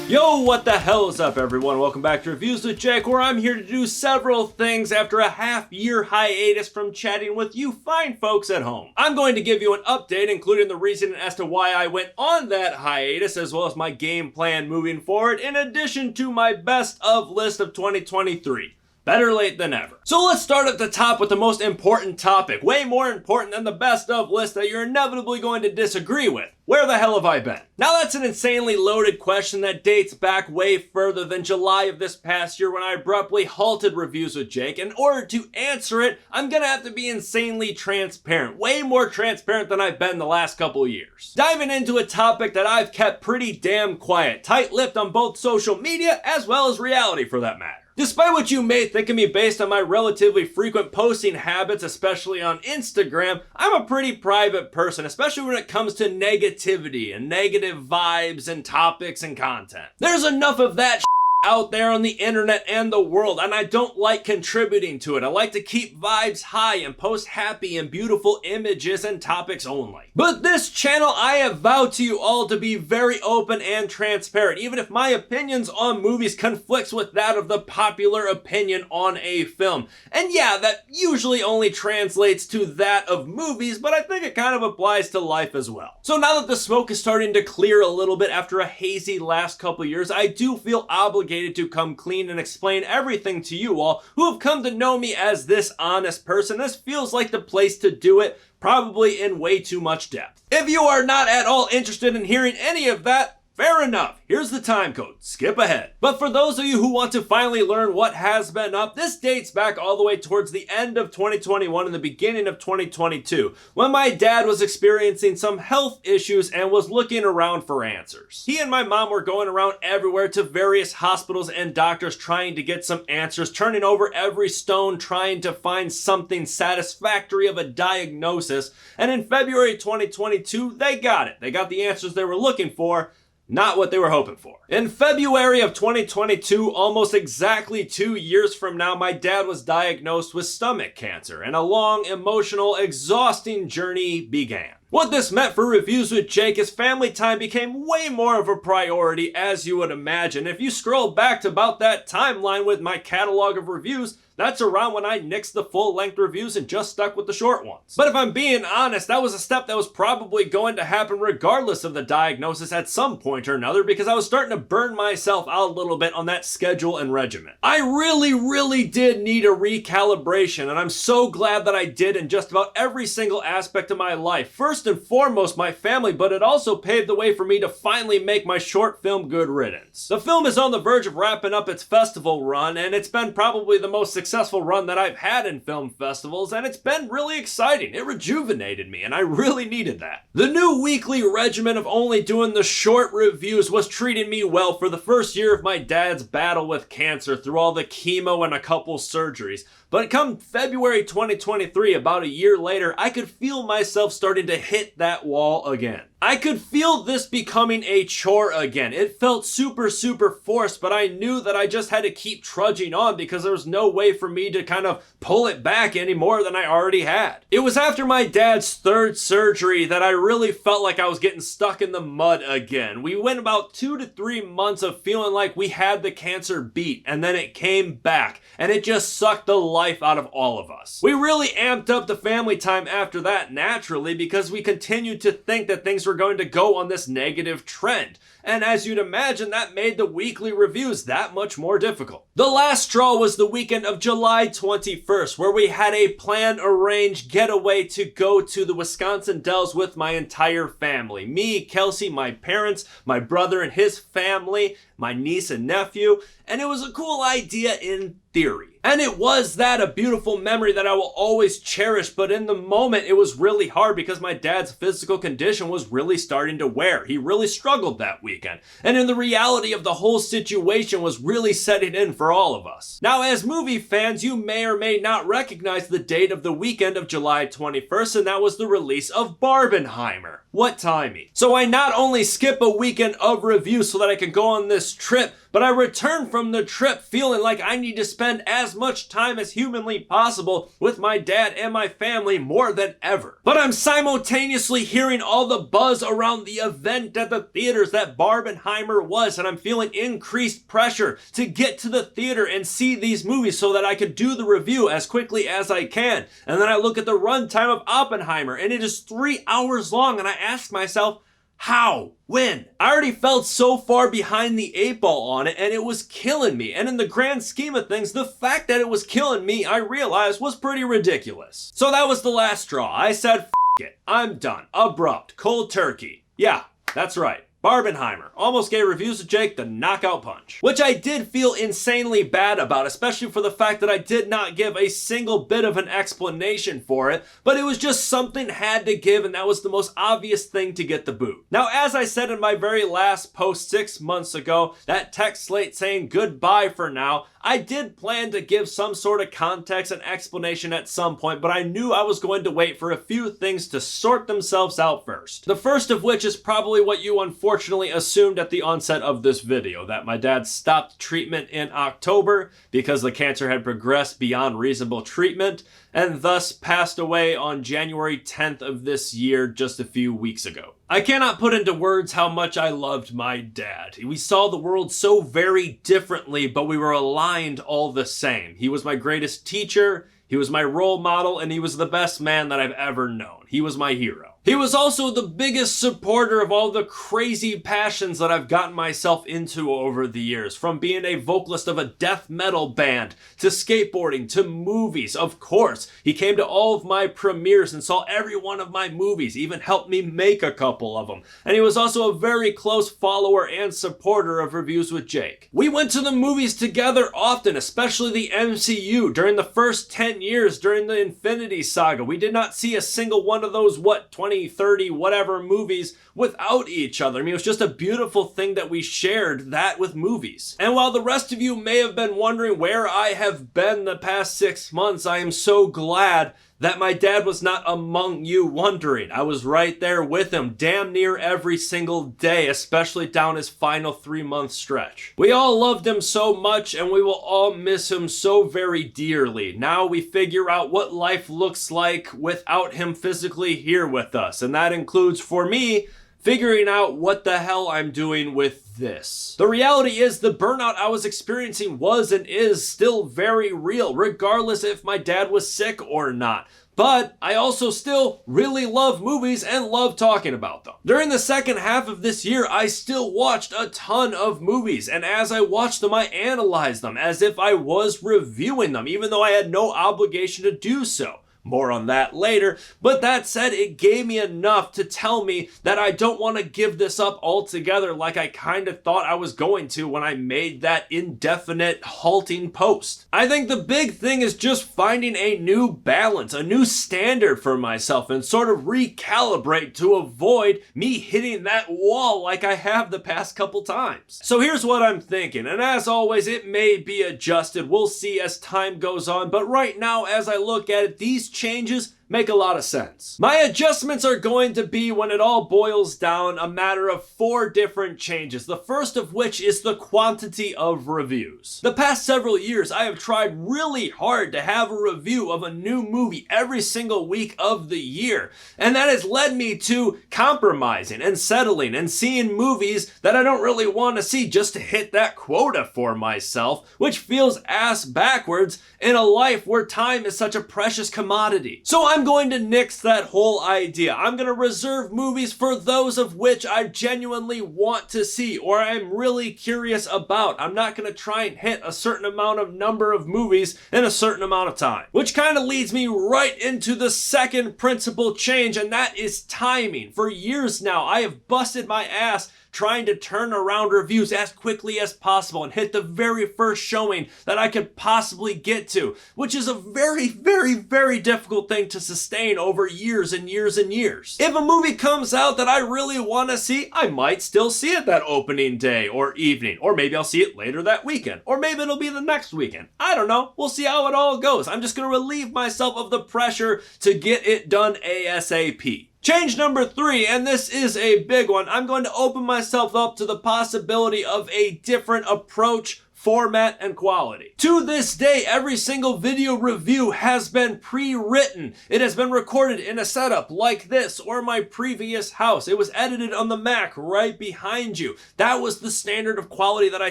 Yo, what the hell is up, everyone? Welcome back to Reviews with Jake, where I'm here to do several things after a half-year hiatus from chatting with you fine folks at home. I'm going to give you an update, including the reason as to why I went on that hiatus, as well as my game plan moving forward, in addition to my best of list of 2023. Better late than never. So let's start at the top with the most important topic, way more important than the best of list that you're inevitably going to disagree with. Where the hell have I been? Now that's an insanely loaded question that dates back way further than July of this past year when I abruptly halted Reviews with Jake. In order to answer it, I'm gonna have to be insanely transparent, way more transparent than I've been the last couple of years. Diving into a topic that I've kept pretty damn quiet, tight-lipped on both social media as well as reality for that matter. Despite what you may think of me based on my relatively frequent posting habits, especially on Instagram, I'm a pretty private person, especially when it comes to negativity and negative vibes and topics and content. There's enough of that out there on the internet and the world, and I don't like contributing to it. I like to keep vibes high and post happy and beautiful images and topics only. But this channel, I have vowed to you all to be very open and transparent, even if my opinions on movies conflicts with that of the popular opinion on a film. And yeah, that usually only translates to that of movies, but I think it kind of applies to life as well. So now that the smoke is starting to clear a little bit after a hazy last couple years, I do feel obligated to come clean and explain everything to you all who have come to know me as this honest person. This feels like the place to do it, probably in way too much depth. If you are not at all interested in hearing any of that, fair enough. Here's the time code. Skip ahead. But for those of you who want to finally learn what has been up, this dates back all the way towards the end of 2021 and the beginning of 2022, when my dad was experiencing some health issues and was looking around for answers. He and my mom were going around everywhere to various hospitals and doctors trying to get some answers, turning over every stone, trying to find something satisfactory of a diagnosis. And in February 2022, they got it. They got the answers they were looking for. Not what they were hoping for. In February of 2022, almost exactly 2 years from now, my dad was diagnosed with stomach cancer, and a long, emotional, exhausting journey began. What this meant for Reviews with Jake is family time became way more of a priority, as you would imagine. If you scroll back to about that timeline with my catalog of reviews, that's around when I nixed the full-length reviews and just stuck with the short ones. But if I'm being honest, that was a step that was probably going to happen regardless of the diagnosis at some point or another, because I was starting to burn myself out a little bit on that schedule and regimen. I really did need a recalibration, and I'm so glad that I did in just about every single aspect of my life. First and foremost, my family, but it also paved the way for me to finally make my short film good riddance. The film is on the verge of wrapping up its festival run, and it's been probably the most successful run that I've had in film festivals, and it's been really exciting. It rejuvenated me, and I really needed that. The new weekly regimen of only doing the short reviews was treating me well for the first year of my dad's battle with cancer through all the chemo and a couple surgeries. But come February 2023, about a year later, I could feel myself starting to hit that wall again. I could feel this becoming a chore again. It felt super forced, but I knew that I just had to keep trudging on because there was no way for me to kind of pull it back any more than I already had. It was after my dad's third surgery that I really felt like I was getting stuck in the mud again. We went about 2 to 3 months of feeling like we had the cancer beat, and then it came back, and it just sucked the life out of all of us. We really amped up the family time after that naturally because we continued to think that things were going to go on this negative trend. And as you'd imagine, that made the weekly reviews that much more difficult. The last straw was the weekend of July 21st, where we had a planned, arranged getaway to go to the Wisconsin Dells with my entire family. Me, Kelsey, my parents, my brother and his family, my niece and nephew, and it was a cool idea in theory. And it was that, a beautiful memory that I will always cherish, but in the moment it was really hard because my dad's physical condition was really starting to wear. He really struggled that weekend. And in the reality of the whole situation was really setting in for all of us. Now, as movie fans, you may or may not recognize the date of the weekend of July 21st, and that was the release of Barbenheimer. What timing. So I not only skip a weekend of reviews so that I can go on this trip, but I returned from the trip feeling like I need to spend as much time as humanly possible with my dad and my family more than ever. But I'm simultaneously hearing all the buzz around the event at the theaters that Barbenheimer was, and I'm feeling increased pressure to get to the theater and see these movies so that I could do the review as quickly as I can. And then I look at the runtime of Oppenheimer, and it is 3 hours long, and I ask myself, how? When? I already felt so far behind the 8 ball on it, and it was killing me. And in the grand scheme of things, the fact that it was killing me, I realized, was pretty ridiculous. So that was the last straw. I said, F it. I'm done. Abrupt. Cold turkey. Yeah, that's right. Barbenheimer almost gave Reviews with Jake the knockout punch, which I did feel insanely bad about, especially for the fact that I did not give a single bit of an explanation for it, but it was just something had to give, and that was the most obvious thing to get the boot. Now, as I said in my very last post 6 months ago, that text slate saying goodbye for now, I did plan to give some sort of context and explanation at some point, but I knew I was going to wait for a few things to sort themselves out first. The first of which is probably what you unfortunately assumed at the onset of this video, that my dad stopped treatment in October because the cancer had progressed beyond reasonable treatment, and thus passed away on January 10th of this year, just a few weeks ago. I cannot put into words how much I loved my dad. We saw the world so very differently, but we were aligned all the same. He was my greatest teacher, he was my role model, and he was the best man that I've ever known. He was my hero. He was also the biggest supporter of all the crazy passions that I've gotten myself into over the years, from being a vocalist of a death metal band, to skateboarding, to movies. Of course, he came to all of my premieres and saw every one of my movies, even helped me make a couple of them. And he was also a very close follower and supporter of Reviews with Jake. We went to the movies together often, especially the MCU. During the first 10 years, during the Infinity Saga, we did not see a single one of those, 20, 30, whatever movies without each other. I mean, it was just a beautiful thing that we shared that with movies. And while the rest of you may have been wondering where I have been the past 6 months, I am so glad that my dad was not among you wondering. I was right there with him damn near every single day, especially down his final 3-month stretch. We all loved him so much, and we will all miss him so very dearly. Now we figure out what life looks like without him physically here with us, and that includes, for me, figuring out what the hell I'm doing with this. The reality is the burnout I was experiencing was and is still very real, regardless if my dad was sick or not. But I also still really love movies and love talking about them. During the second half of this year, I still watched a ton of movies, and as I watched them, I analyzed them as if I was reviewing them, even though I had no obligation to do so. More on that later, but that said, it gave me enough to tell me that I don't want to give this up altogether like I kind of thought I was going to when I made that indefinite halting post. I think the big thing is just finding a new balance, a new standard for myself, and sort of recalibrate to avoid me hitting that wall like I have the past couple times. So here's what I'm thinking, and as always, it may be adjusted. We'll see as time goes on, but right now, as I look at it, these changes make a lot of sense. My adjustments are going to be, when it all boils down, a matter of 4 different changes, the first of which is the quantity of reviews. The past several years, I have tried really hard to have a review of a new movie every single week of the year, and that has led me to compromising and settling and seeing movies that I don't really want to see just to hit that quota for myself, which feels ass backwards in a life where time is such a precious commodity. So I'm going to nix that whole idea. I'm going to reserve movies for those of which I genuinely want to see or I'm really curious about. I'm not going to try and hit a certain amount of number of movies in a certain amount of time. Which kind of leads me right into the second principal change, and that is timing. For years now, I have busted my ass trying to turn around reviews as quickly as possible and hit the very first showing that I could possibly get to, which is a very, very, very difficult thing to sustain over years and years and years. If a movie comes out that I really want to see, I might still see it that opening day or evening, or maybe I'll see it later that weekend, or maybe it'll be the next weekend. I don't know. We'll see how it all goes. I'm just going to relieve myself of the pressure to get it done ASAP. Change number 3, and this is a big one. I'm going to open myself up to the possibility of a different approach, format, and quality. To this day, every single video review has been pre-written. It has been recorded in a setup like this or my previous house. It was edited on the Mac right behind you. That was the standard of quality that I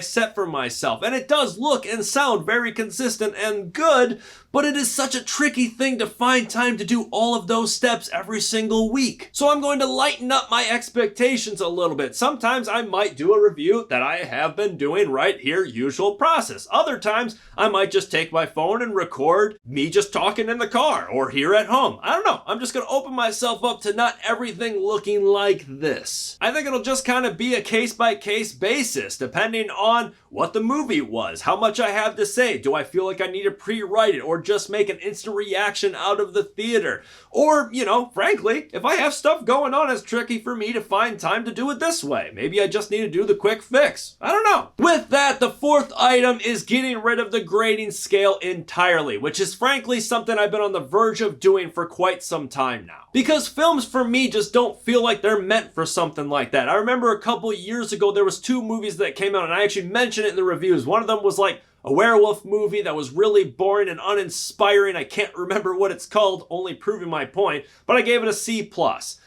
set for myself. And it does look and sound very consistent and good, but it is such a tricky thing to find time to do all of those steps every single week. So I'm going to lighten up my expectations a little bit. Sometimes I might do a review that I have been doing right here, usual process. Other times I might just take my phone and record me just talking in the car or here at home. I don't know. I'm just going to open myself up to not everything looking like this. I think it'll just kind of be a case-by-case basis, depending on what the movie was, how much I have to say. Do I feel like I need to pre-write it or just make an instant reaction out of the theater? Or, you know, frankly, if I have stuff going on, it's tricky for me to find time to do it this way. Maybe I just need to do the quick fix. I don't know. With that, the fourth item is getting rid of the grading scale entirely, which is frankly something I've been on the verge of doing for quite some time now. Because films for me just don't feel like they're meant for something like that. I remember a couple years ago there was 2 movies that came out, and I actually mentioned it in the reviews. One of them was like a werewolf movie that was really boring and uninspiring. I can't remember what it's called, only proving my point, but I gave it a C+.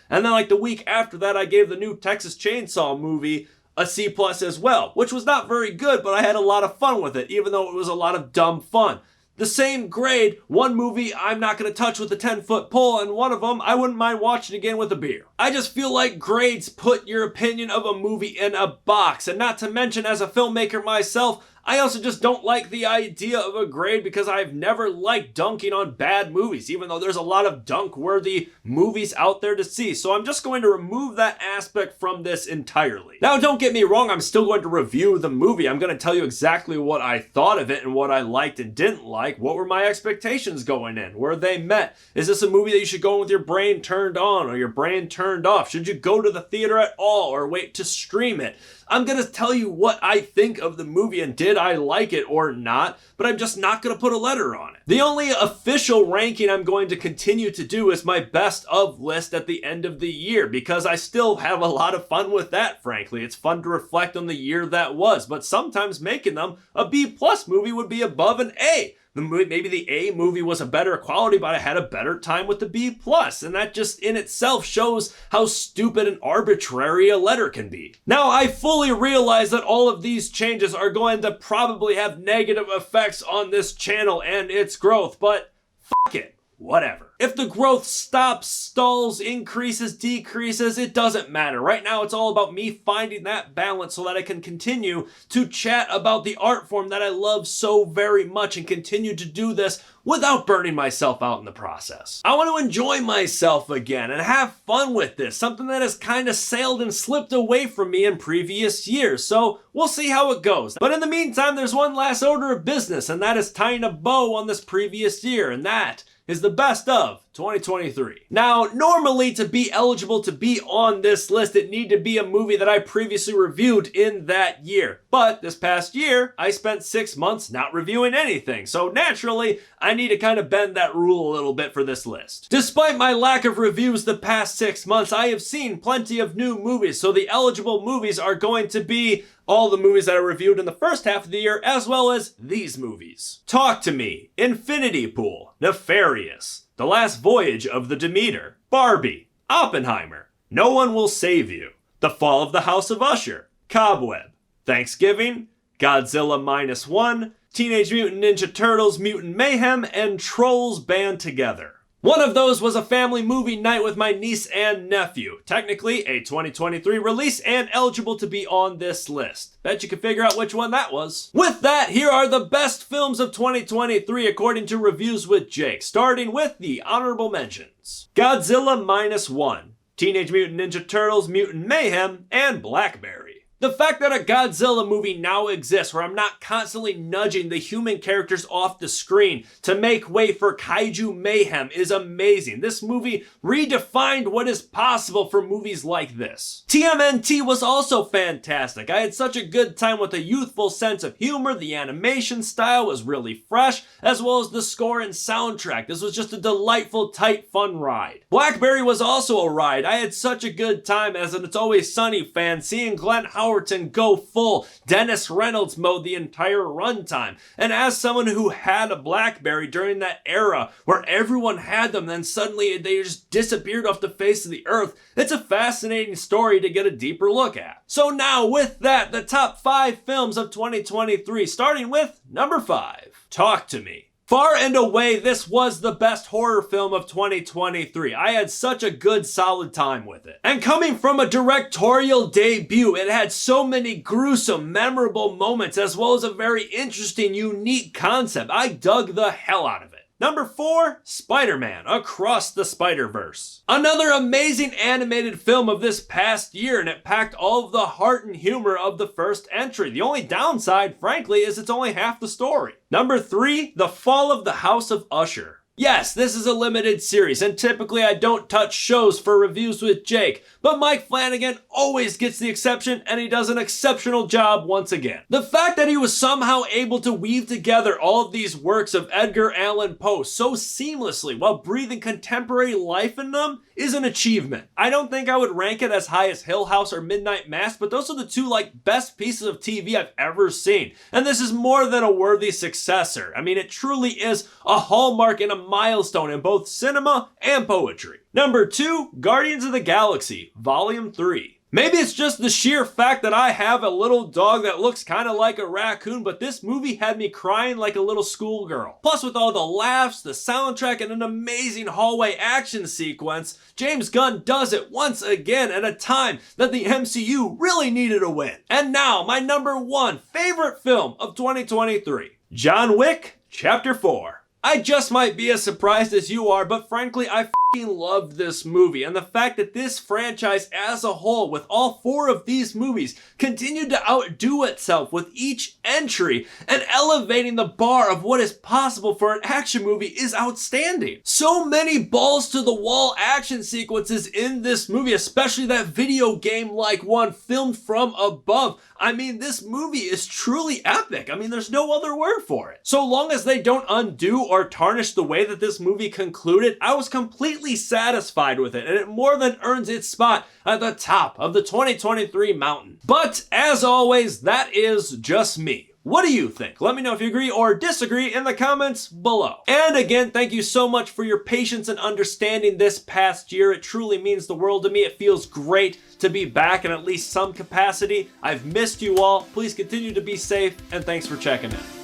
And then like the week after that, I gave the new Texas Chainsaw movie a C+ as well, which was not very good, but I had a lot of fun with it, even though it was a lot of dumb fun. The same grade, one movie I'm not going to touch with a 10-foot pole, and one of them I wouldn't mind watching again with a beer. I just feel like grades put your opinion of a movie in a box, and not to mention, as a filmmaker myself, I also just don't like the idea of a grade because I've never liked dunking on bad movies, even though there's a lot of dunk-worthy movies out there to see. So I'm just going to remove that aspect from this entirely. Now, don't get me wrong, I'm still going to review the movie. I'm going to tell you exactly what I thought of it and what I liked and didn't like. What were my expectations going in? Were they met? Is this a movie that you should go in with your brain turned on or your brain turned off? Should you go to the theater at all or wait to stream it? I'm going to tell you what I think of the movie and did I like it or not, but I'm just not going to put a letter on it. The only official ranking I'm going to continue to do is my best of list at the end of the year, because I still have a lot of fun with that, frankly. It's fun to reflect on the year that was, but sometimes making them a B+ movie would be above an A. Maybe the A movie was a better quality, but I had a better time with the B+, and that just in itself shows how stupid and arbitrary a letter can be. Now, I fully realize that all of these changes are going to probably have negative effects on this channel and its growth, but fuck it. Whatever. If the growth stops, stalls, increases, decreases, it doesn't matter. Right now, it's all about me finding that balance so that I can continue to chat about the art form that I love so very much and continue to do this without burning myself out in the process. I want to enjoy myself again and have fun with this, something that has kind of sailed and slipped away from me in previous years, so we'll see how it goes. But in the meantime, there's one last order of business, and that is tying a bow on this previous year, and that is the best of 2023. Now, normally to be eligible to be on this list, it need to be a movie that I previously reviewed in that year. But this past year, I spent 6 months not reviewing anything. So naturally, I need to kind of bend that rule a little bit for this list. Despite my lack of reviews the past 6 months, I have seen plenty of new movies. So the eligible movies are going to be all the movies that I reviewed in the first half of the year, as well as these movies. Talk to Me, Infinity Pool, Nefarious, The Last Voyage of the Demeter, Barbie, Oppenheimer, No One Will Save You, The Fall of the House of Usher, Cobweb, Thanksgiving, Godzilla -1, Teenage Mutant Ninja Turtles Mutant Mayhem, and Trolls Band Together. One of those was a family movie night with my niece and nephew. Technically a 2023 release and eligible to be on this list. Bet you can figure out which one that was. With that, here are the best films of 2023 according to Reviews with Jake, starting with the honorable mentions. Godzilla -1, Teenage Mutant Ninja Turtles Mutant Mayhem, and Blackberry. The fact that a Godzilla movie now exists where I'm not constantly nudging the human characters off the screen to make way for kaiju mayhem is amazing. This movie redefined what is possible for movies like this. TMNT was also fantastic. I had such a good time with a youthful sense of humor. The animation style was really fresh, as well as the score and soundtrack. This was just a delightful, tight, fun ride. Blackberry was also a ride. I had such a good time as an It's Always Sunny fan, seeing Glenn Howerton go full Dennis Reynolds mode the entire runtime. And as someone who had a Blackberry during that era where everyone had them, then suddenly they just disappeared off the face of the earth, it's a fascinating story to get a deeper look at. So now with that, the top 5 films of 2023, starting with number 5, Talk to Me. Far and away, this was the best horror film of 2023. I had such a good, solid time with it. And coming from a directorial debut, it had so many gruesome, memorable moments, as well as a very interesting, unique concept. I dug the hell out of it. Number 4, Spider-Man Across the Spider-Verse. Another amazing animated film of this past year, and it packed all of the heart and humor of the first entry. The only downside, frankly, is it's only half the story. Number 3, The Fall of the House of Usher. Yes, this is a limited series, and typically I don't touch shows for reviews with Jake, but Mike Flanagan always gets the exception, and he does an exceptional job once again. The fact that he was somehow able to weave together all of these works of Edgar Allan Poe so seamlessly while breathing contemporary life in them is an achievement. I don't think I would rank it as high as Hill House or Midnight Mass, but those are the two best pieces of TV I've ever seen, and this is more than a worthy successor. I mean, it truly is a hallmark and a milestone in both cinema and poetry. Number 2, Guardians of the Galaxy, Volume 3. Maybe it's just the sheer fact that I have a little dog that looks kind of like a raccoon, but this movie had me crying like a little schoolgirl. Plus, with all the laughs, the soundtrack, and an amazing hallway action sequence, James Gunn does it once again at a time that the MCU really needed a win. And now, my number 1 favorite film of 2023, John Wick, Chapter 4. I just might be as surprised as you are, but frankly, I loved this movie, and the fact that this franchise as a whole, with all 4 of these movies, continued to outdo itself with each entry and elevating the bar of what is possible for an action movie is outstanding. So many balls to the wall action sequences in this movie, especially that video game-like one filmed from above. I mean, this movie is truly epic. I mean, there's no other word for it. So long as they don't undo or tarnish the way that this movie concluded, I was completely satisfied with it, and it more than earns its spot at the top of the 2023 mountain. But as always, that is just me. What do you think? Let me know if you agree or disagree in the comments below. And again, thank you so much for your patience and understanding this past year. It truly means the world to me. It feels great to be back in at least some capacity. I've missed you all. Please continue to be safe, and thanks for checking in.